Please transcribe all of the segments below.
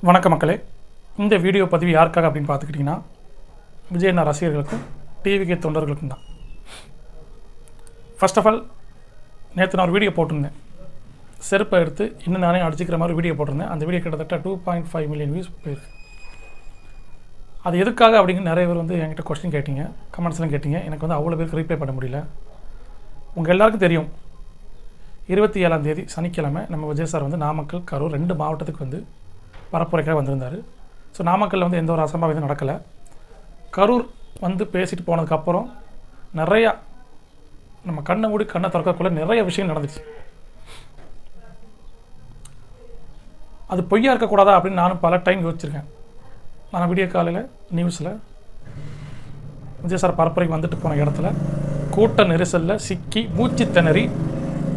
வணக்க மக்களே. இந்த வீடியோ பதிவு யாருக்காக அப்படின்னு பார்த்துக்கிட்டிங்கன்னா விஜய் அண்ணா ரசிகர்களுக்கும் டிவிகே தொண்டர்களுக்கும் தான். ஃபர்ஸ்ட் ஆஃப் ஆல் நேற்று நான் ஒரு வீடியோ போட்டிருந்தேன். செருப்பை எடுத்து இன்னும் நானே அடிச்சுக்கிற மாதிரி வீடியோ போட்டிருந்தேன். அந்த வீடியோ கிட்டத்தட்ட 2.5 மில்லியன் வியூஸ் போயிருக்கு. அது எதுக்காக அப்படிங்கிற நிறைய பேர் என்கிட்ட கொஸ்டின் கேட்டீங்க, கமெண்ட்ஸ்லாம் கேட்டீங்க. எனக்கு அவ்வளோ பேருக்கு ரீப்ளை பண்ண முடியல. உங்கள் எல்லாருக்கும் தெரியும், 27ஆம் தேதி சனிக்கிழமை நம்ம விஜய் சார் நாமக்கல், கரூர் 2 மாவட்டத்துக்கு பரப்புரைக்காக வந்திருந்தார். ஸோ நாமக்கல்லில் எந்த ஒரு அசம்பாவிதம் நடக்கலை. கரூர் பேசிட்டு போனதுக்கப்புறம் நிறையா நம்ம கண்ணை மூடி கண்ணை திறக்கக்குள்ளே நிறைய விஷயம் நடந்துச்சு. அது பொய்யா இருக்கக்கூடாதா அப்படின்னு நானும் பல டைம் யோசிச்சிருக்கேன். நான் வீடியோ காலையில் நியூஸில் விஜய் சார் பரப்புரைக்கு வந்துட்டு போன இடத்துல கூட்ட நெரிசலில் சிக்கி மூச்சு திணறி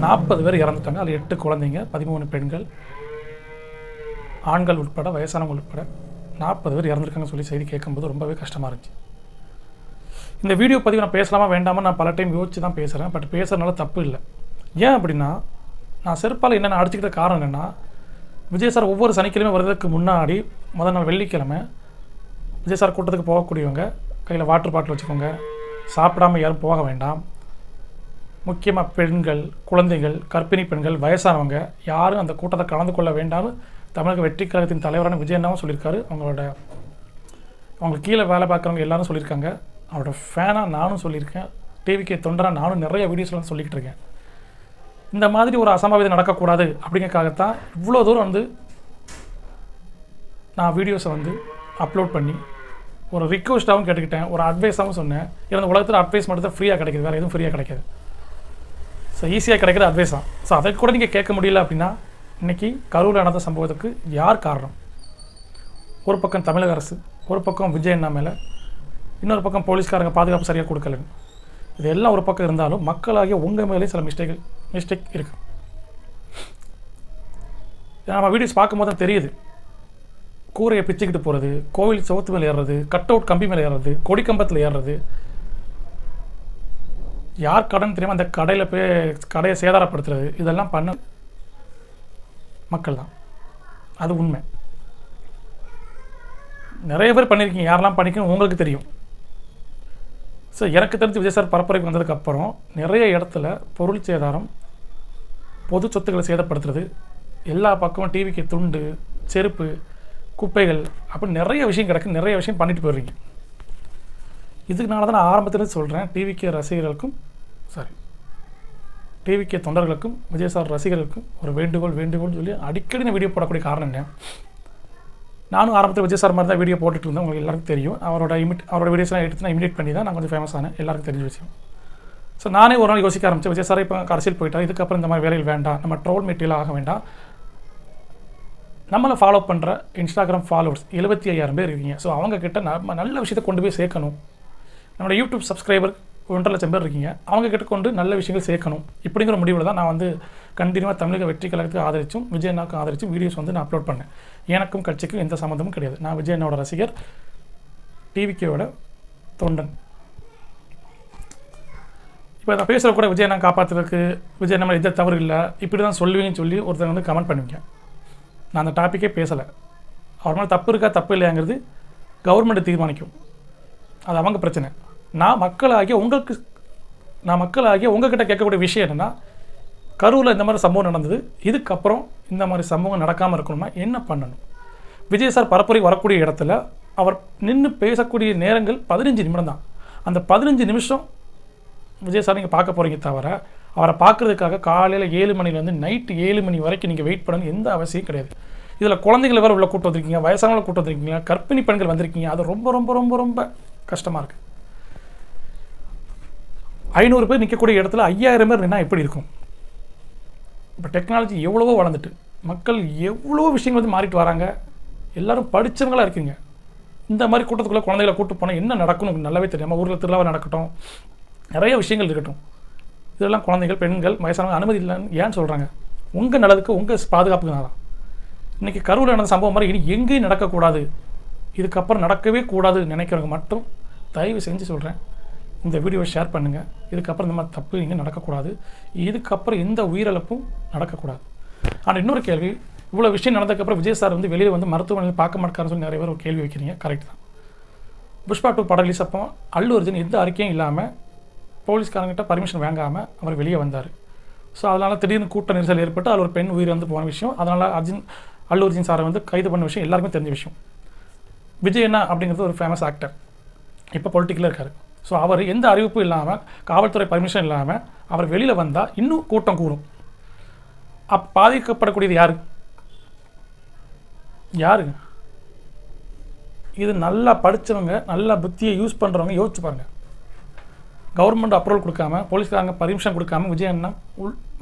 40 பேர் இறந்துட்டாங்க. அதில் 8 குழந்தைங்க, 13 பெண்கள், ஆண்கள் உட்பட, வயசானவங்க உட்பட 40 பேர் இறந்துருக்காங்கன்னு சொல்லி செய்தி கேட்கும்போது ரொம்பவே கஷ்டமாக இருந்துச்சு. இந்த வீடியோ பதிவு நான் பேசலாமா வேண்டாமா நான் பல டைம் யோசிச்சு தான் பேசுகிறேன். பட் பேசுகிறதுனால தப்பு இல்லை. ஏன் அப்படின்னா, நான் செருப்பால் என்னென்ன அடிச்சுக்கிட்ட காரணம் என்னென்னா, விஜய் சார் ஒவ்வொரு சனிக்கிழமை வருவதற்கு முன்னாடி முதல் நாள் வெள்ளிக்கிழமை விஜய் சார் கூட்டத்துக்கு போகக்கூடியவங்க கையில் வாட்டர் பாட்டில் வச்சுக்கோங்க, சாப்பிடாமல் யாரும் போக வேண்டாம். முக்கியமாக பெண்கள், குழந்தைகள், கர்ப்பிணி பெண்கள், வயசானவங்க யாரும் அந்த கூட்டத்தை கலந்து கொள்ள வேண்டாம்னு தமிழக வெற்றி கழகத்தின் தலைவரான விஜய் அண்ணாவும் சொல்லியிருக்காரு. அவங்களுக்கு கீழே வேலை பார்க்குறவங்க எல்லாரும் சொல்லியிருக்காங்க. அவரோட ஃபேனாக நானும் சொல்லியிருக்கேன். டிவிகே தொண்டராக நானும் நிறைய வீடியோஸ்லாம் சொல்லிக்கிட்டு இருக்கேன். இந்த மாதிரி ஒரு அசம்பாவிதம் நடக்கக்கூடாது அப்படிங்கிறக்காகத்தான் இவ்வளோ தூரம் நான் வீடியோஸை அப்லோட் பண்ணி ஒரு ரிக்வெஸ்ட்டாகவும் கேட்டுக்கிட்டேன், ஒரு அட்வைஸாகவும் சொன்னேன். இந்த உலகத்தில் அட்வைஸ் மட்டும் தான் ஃப்ரீயாக கிடைக்கிது, வேறு எதுவும் ஃப்ரீயாக கிடைக்காது. ஸோ ஈஸியாக கிடைக்கிற அட்வைஸ் தான். ஸோ அதை கூட நீங்கள் கேட்க முடியல அப்படின்னா, இன்றைக்கி கரூரில் நடந்த சம்பவத்துக்கு யார் காரணம்? ஒரு பக்கம் தமிழக அரசு, ஒரு பக்கம் விஜய் அண்ணா மேலே, இன்னொரு பக்கம் போலீஸ்காரங்க பாதுகாப்பு சரியாக கொடுக்கலன்னு. இது எல்லாம் ஒரு பக்கம் இருந்தாலும் மக்களாகிய உங்கள் மேலே சில மிஸ்டேக் இருக்குது. நம்ம வீடியோஸ் பார்க்கும்போது தான் தெரியுது. கூரையை பிச்சுக்கிட்டு போகிறது, கோவில் சவுத்து மேலே ஏறுறது, கட் அவுட் கம்பி மேலே ஏறுறது, கொடி கம்பத்தில் ஏறுறது, யார் கடன் தெரியாமல் அந்த கடையில் போய் கடையை சேதாரப்படுத்துறது, இதெல்லாம் பண்ண மக்கள் தான். அது உண்மை. நிறைய பேர் பண்ணியிருக்கீங்க. யாரெல்லாம் பண்ணிக்கணும் உங்களுக்கு தெரியும். ஸோ எனக்கு தெரிஞ்சு விஜய் சார் பரப்புரைக்கு வந்ததுக்கப்புறம் நிறைய இடத்துல பொருள் சேதாரம், பொது சொத்துக்களை சேதப்படுத்துறது, எல்லா பக்கமும் டிவிக்கு துண்டு, செருப்பு, குப்பைகள், அப்படி நிறைய விஷயம் கிடக்கு. நிறைய விஷயம் பண்ணிட்டு போயிடுறீங்க. இதுக்குனால தான் நான் ஆரம்பத்தில் சொல்கிறேன், டிவிகே ரசிகர்களுக்கும் டிவிகே தொண்டர்களுக்கும் விஜய் சார் ரசிகர்களுக்கும் ஒரு வேண்டுகோள் சொல்லி அடிக்கடி நான் வீடியோ போடக்கூடிய காரணம் என்ன, நானும் ஆரம்பத்தில் விஜய் சார் மாதிரி தான் வீடியோ போட்டுட்டு இருந்தேன். உங்களுக்கு எல்லாருக்கும் தெரியும். அவரோட வீடியோஸ்லாம் எடுத்து நான் இமிடேட் பண்ணி தான் நான் கொஞ்சம் ஃபேமஸ் ஆனேன், எல்லாருக்கும் தெரிஞ்ச விஷயம். ஸோ நானே ஒரு நாள் யோசிக்க ஆரம்பித்தேன், விஜய் சார் இப்போ அரசியல் போயிட்டா, இதுக்கப்புறம் இந்த மாதிரி வேலையில் வேண்டாம், நம்ம ட்ரோல் மெட்டீரியல் ஆக வேண்டாம். நம்மளை ஃபாலோ பண்ணுற இன்ஸ்டாகிராம் ஃபாலோவர்ஸ் 75,000 பேர் இருக்கீங்க. ஸோ அவங்கக்கிட்ட நம்ம நல்ல விஷயத்தை கொண்டு போய் சேர்க்கணும். நம்மளோட யூடியூப் சப்ஸ்கிரைபர் 1.5 லட்சம் பேர் இருக்கீங்க. அவங்கக்கிட்ட கொண்டு நல்ல விஷயங்கள் சேர்க்கணும். இப்படிங்கிற முடிவில் தான் நான் கண்டினியூவாக தமிழக வெற்றி கழகத்துக்கு ஆதரிச்சும் விஜய் அண்ணாவுக்கு ஆதரிச்சும் வீடியோஸ் நான் அப்லோட் பண்ணேன். எனக்கும் கட்சிக்கும் எந்த சம்மந்தமும் கிடையாது. நான் விஜய் அண்ணாவோட ரசிகர், டிவிகேவோட தொண்டன். இப்போ நான் பேசுகிற கூட விஜய் அண்ணா காப்பாற்றுறதுக்கு, விஜய் அண்ணா எந்த தவறு இல்லை, இப்படி தான் சொல்லுவீங்கன்னு சொல்லி ஒருத்தர் கமெண்ட் பண்ணுவீங்க. நான் அந்த டாப்பிக்கே பேசலை. அவர் மேலே தப்பு இருக்கா தப்பு இல்லையாங்கிறது கவர்மெண்ட் தீர்மானிக்கும். அது அவங்க பிரச்சனை. நான் மக்களாகிய உங்ககிட்ட கேட்கக்கூடிய விஷயம் என்னென்னா, கரூரில் இந்த மாதிரி சம்பவம் நடந்தது, இதுக்கப்புறம் இந்த மாதிரி சம்பவம் நடக்காமல் இருக்கணும்னா என்ன பண்ணணும்? விஜய் சார் பரப்புரை வரக்கூடிய இடத்துல அவர் நின்று பேசக்கூடிய நேரங்கள் 15 நிமிடம் தான். அந்த 15 நிமிஷம் விஜய் சார் நீங்கள் பார்க்க போகிறீங்க தவிர, அவரை பார்க்குறதுக்காக காலையில் 7 மணிலேருந்து நைட்டு 7 மணி வரைக்கும் நீங்கள் வெயிட் பண்ணணும் எந்த அவசியம் கிடையாது. இதில் குழந்தைங்களை வேறு உள்ள கூட்டு வந்திருக்கீங்க, வயசானவங்களை கூட்டு வந்திருக்கீங்க, கர்ப்பிணி பெண்கள் வந்திருக்கீங்க. அது ரொம்ப ரொம்ப ரொம்ப ரொம்ப கஷ்டமாக இருக்குது. 500 பேர் நிற்கக்கூடிய இடத்துல 5000 பேர் நின்னா எப்படி இருக்கும்? இப்போ டெக்னாலஜி எவ்வளவோ வளர்ந்துட்டு, மக்கள் எவ்வளோ விஷயங்கள் மாறிட்டு வராங்க. எல்லோரும் படித்தவங்களாக இருக்கீங்க. இந்த மாதிரி கூட்டத்துக்குள்ளே குழந்தைகளை கூட்டு போனால் என்ன நடக்கும்னு நல்லாவே தெரியும். நம்ம ஊரில் திருவிழா நடக்கட்டும், நிறைய விஷயங்கள் இருக்கட்டும், இதெல்லாம் குழந்தைகள், பெண்கள், வயசானவங்க அனுமதி இல்லைன்னு ஏன் சொல்கிறாங்க? உங்கள் நல்லதுக்கு, உங்கள் பாதுகாப்புக்கு தான். இன்றைக்கி கரூரில் நடந்த சம்பவம் மாதிரி இனி எங்கேயும் நடக்கக்கூடாது, இதுக்கப்புறம் நடக்கவே கூடாதுன்னு நினைக்கிறவங்க மட்டும் தயவு செஞ்சு சொல்கிறேன், இந்த வீடியோவை ஷேர் பண்ணுங்கள். இதுக்கப்புறம் இந்த மாதிரி தப்பு இங்கே நடக்கக்கூடாது. இதுக்கப்புறம் எந்த உயிரிழப்பும் நடக்கக்கூடாது. ஆனால் இன்னொரு கேள்வி, இவ்வளோ விஷயம் நடந்ததுக்கப்புறம் விஜய் சார் வந்து வெளியே வந்து மருத்துவமனையில் பார்க்க மாட்டாருன்னு சொல்லி நிறைய பேர் ஒரு கேள்வி வைக்கிறீங்க. கரெக்ட் தான். புஷ்பா 2 படம் ரிலீஸ் அப்போ அல்லு அர்ஜுன் எந்த அறிக்கையும் இல்லாமல் போலீஸ்காரங்கிட்ட பர்மிஷன் வாங்காமல் அவர் வெளியே வந்தார். ஸோ அதனால் திடீர்னு கூட்ட நெரிசல் ஏற்பட்டு அதில் ஒரு பெண் உயிர் வந்து போன விஷயம். அதனால் அல்லு அர்ஜுன் சாரை வந்து கைது பண்ண விஷயம் எல்லாருமே தெரிஞ்ச விஷயம். விஜய் அண்ணா அப்படிங்கிறது ஒரு ஃபேமஸ் ஆக்டர், இப்போ பொலிட்டிக்கலாக இருக்கார். ஸோ அவர் எந்த அறிவிப்பும் இல்லாமல் காவல்துறை பர்மிஷன் இல்லாமல் அவர் வெளியில் வந்தால் இன்னும் கூட்டம் கூடும். பாதிக்கப்படக்கூடியது யாரு? இது நல்லா படித்தவங்க, நல்லா புத்தியை யூஸ் பண்ணுறவங்க யோசிச்சு பாருங்கள். கவர்மெண்ட் அப்ரூவல் கொடுக்காம, போலீஸ்காரங்க பர்மிஷன் கொடுக்காம விஜய் அண்ணா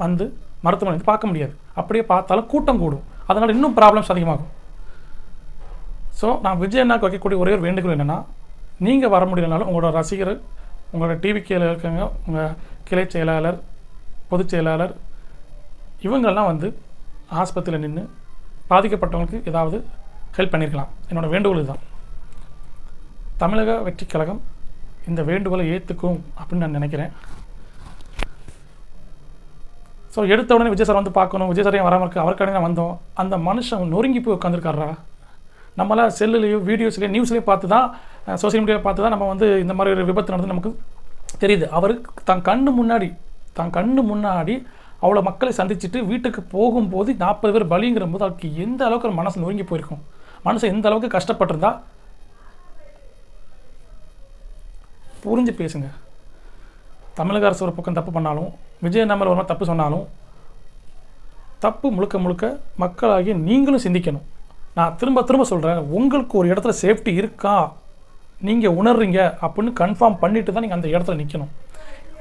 வந்து மருத்துவமனை பார்க்க முடியாது. அப்படியே பார்த்தாலும் கூட்டம் கூடும். அதனால் இன்னும் ப்ராப்ளம்ஸ் அதிகமாகும். ஸோ நான் விஜய் அண்ணாக்கு வைக்கக்கூடிய ஒரே ஒரு வேண்டுகோள் என்னென்னா, நீங்கள் வர முடியலனாலும் உங்களோட ரசிகர், உங்களோட டிவி கீழே இருக்கவங்க, உங்கள் கிளை செயலாளர், பொதுச் செயலாளர், இவங்கெல்லாம் வந்து ஆஸ்பத்திரியில் நின்று பாதிக்கப்பட்டவங்களுக்கு ஏதாவது ஹெல்ப் பண்ணியிருக்கலாம். என்னோடய வேண்டுகோள் இதுதான். தமிழக வெற்றிக் கழகம் இந்த வேண்டுகோளை ஏற்றுக்கும் அப்படின்னு நான் நினைக்கிறேன். ஸோ எடுத்த உடனே விஜய் சார் வந்து பார்க்கணும், விஜய் சாரையும் வராமல் இருக்கு, அவருக்கான தான் வந்தோம். அந்த மனுஷன் நொறுங்கி போய் உட்காந்துருக்காரா? நம்மளாம் செல்லுலேயோ வீடியோஸ்லேயோ நியூஸ்லேயோ பார்த்து தான், சோசியல் மீடியாவில் பார்த்து தான் நம்ம வந்து இந்த மாதிரி ஒரு விபத்து நடந்து நமக்கு தெரியுது. அவருக்கு தன் கண்ணு முன்னாடி அவ்வளோ மக்களை சந்திச்சுட்டு வீட்டுக்கு போகும்போது 40 பேர் பலிங்கிற போது அவருக்கு எந்த அளவுக்கு மனசு நொறுங்கி போயிருக்கும், மனசு எந்த அளவுக்கு கஷ்டப்பட்டிருந்தா புரிஞ்சு பேசுங்க. தமிழக அரசு ஒரு பக்கம் தப்பு பண்ணாலும், விஜய் நம்மள ஒரு தப்பு சொன்னாலும், தப்பு முழுக்க மக்களாகிய நீங்களும் சிந்திக்கணும். நான் திரும்ப சொல்கிறேன், உங்களுக்கு ஒரு இடத்துல சேஃப்டி இருக்கா நீங்கள் உணர்றீங்க அப்படின்னு கன்ஃபார்ம் பண்ணிட்டு தான் நீங்கள் அந்த இடத்துல நிற்கணும்.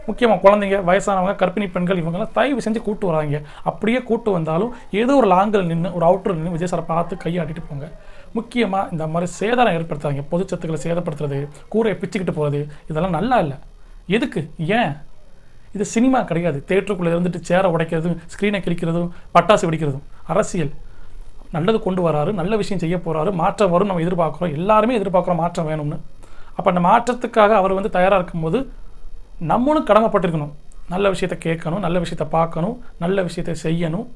முக்கியமாக குழந்தைங்க, வயசானவங்க, கர்ப்பிணி பெண்கள், இவங்கெல்லாம் தயவு செஞ்சு கூட்டு வராங்க. அப்படியே கூட்டு வந்தாலும் ஏதோ ஒரு லாங்கில் நின்று, ஒரு அவுட்டர் நின்று விஜய் சாரை பார்த்து கையாட்டிட்டு போங்க. முக்கியமாக இந்த மாதிரி சேதாரம் ஏற்படுத்தாங்க, பொதுச்சத்துக்களை சேதப்படுத்துறது, கூரையை பிச்சுக்கிட்டு போகிறது, இதெல்லாம் நல்லா இல்லை. எதுக்கு? ஏன்? இது சினிமா கிடையாது. தேட்டருக்குள்ளே இருந்துட்டு சேரை உடைக்கிறதும், ஸ்க்ரீனை கிழிக்கிறதும், பட்டாசு வெடிக்கிறதும் அரசியல். நல்லது கொண்டு வராரு, நல்ல விஷயம் செய்ய போகிறாரு, மாற்றம் வரும் நம்ம எதிர்பார்க்குறோம், எல்லாருமே எதிர்பார்க்குறோம் மாற்றம் வேணும்னு. அப்போ அந்த மாற்றத்துக்காக அவர் வந்து தயாராக இருக்கும்போது நம்மளும் கடமைப்பட்டிருக்கணும். நல்ல விஷயத்தை கேட்கணும், நல்ல விஷயத்தை பார்க்கணும், நல்ல விஷயத்தை செய்யணும்.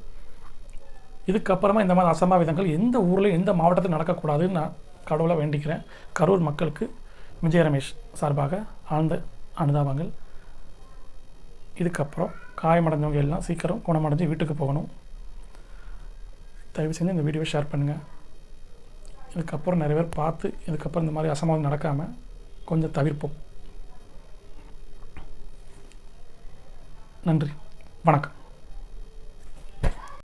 இதுக்கப்புறமா இந்த மாதிரி அசம்பாவிதங்கள் எந்த ஊரில் எந்த மாவட்டத்தில் நடக்கக்கூடாதுன்னு நான் கடவுளை வேண்டிக்கிறேன். கரூர் மக்களுக்கு விஜய் ரமேஷ் சார்பாக ஆழ்ந்த அனுதாபங்கள். இதுக்கப்புறம் காயமடைஞ்சவங்க எல்லாம் சீக்கிரம் குணமடைஞ்சு வீட்டுக்கு போகணும். தயவு செஞ்சு இந்த வீடியோவை ஷேர் பண்ணுங்கள். இதுக்கப்புறம் நிறைய பேர் பார்த்து இதுக்கப்புறம் இந்த மாதிரி அசம்பாவிதம் நடக்காமல் கொஞ்சம் தவிர்ப்போம். நன்றி, வணக்கம்.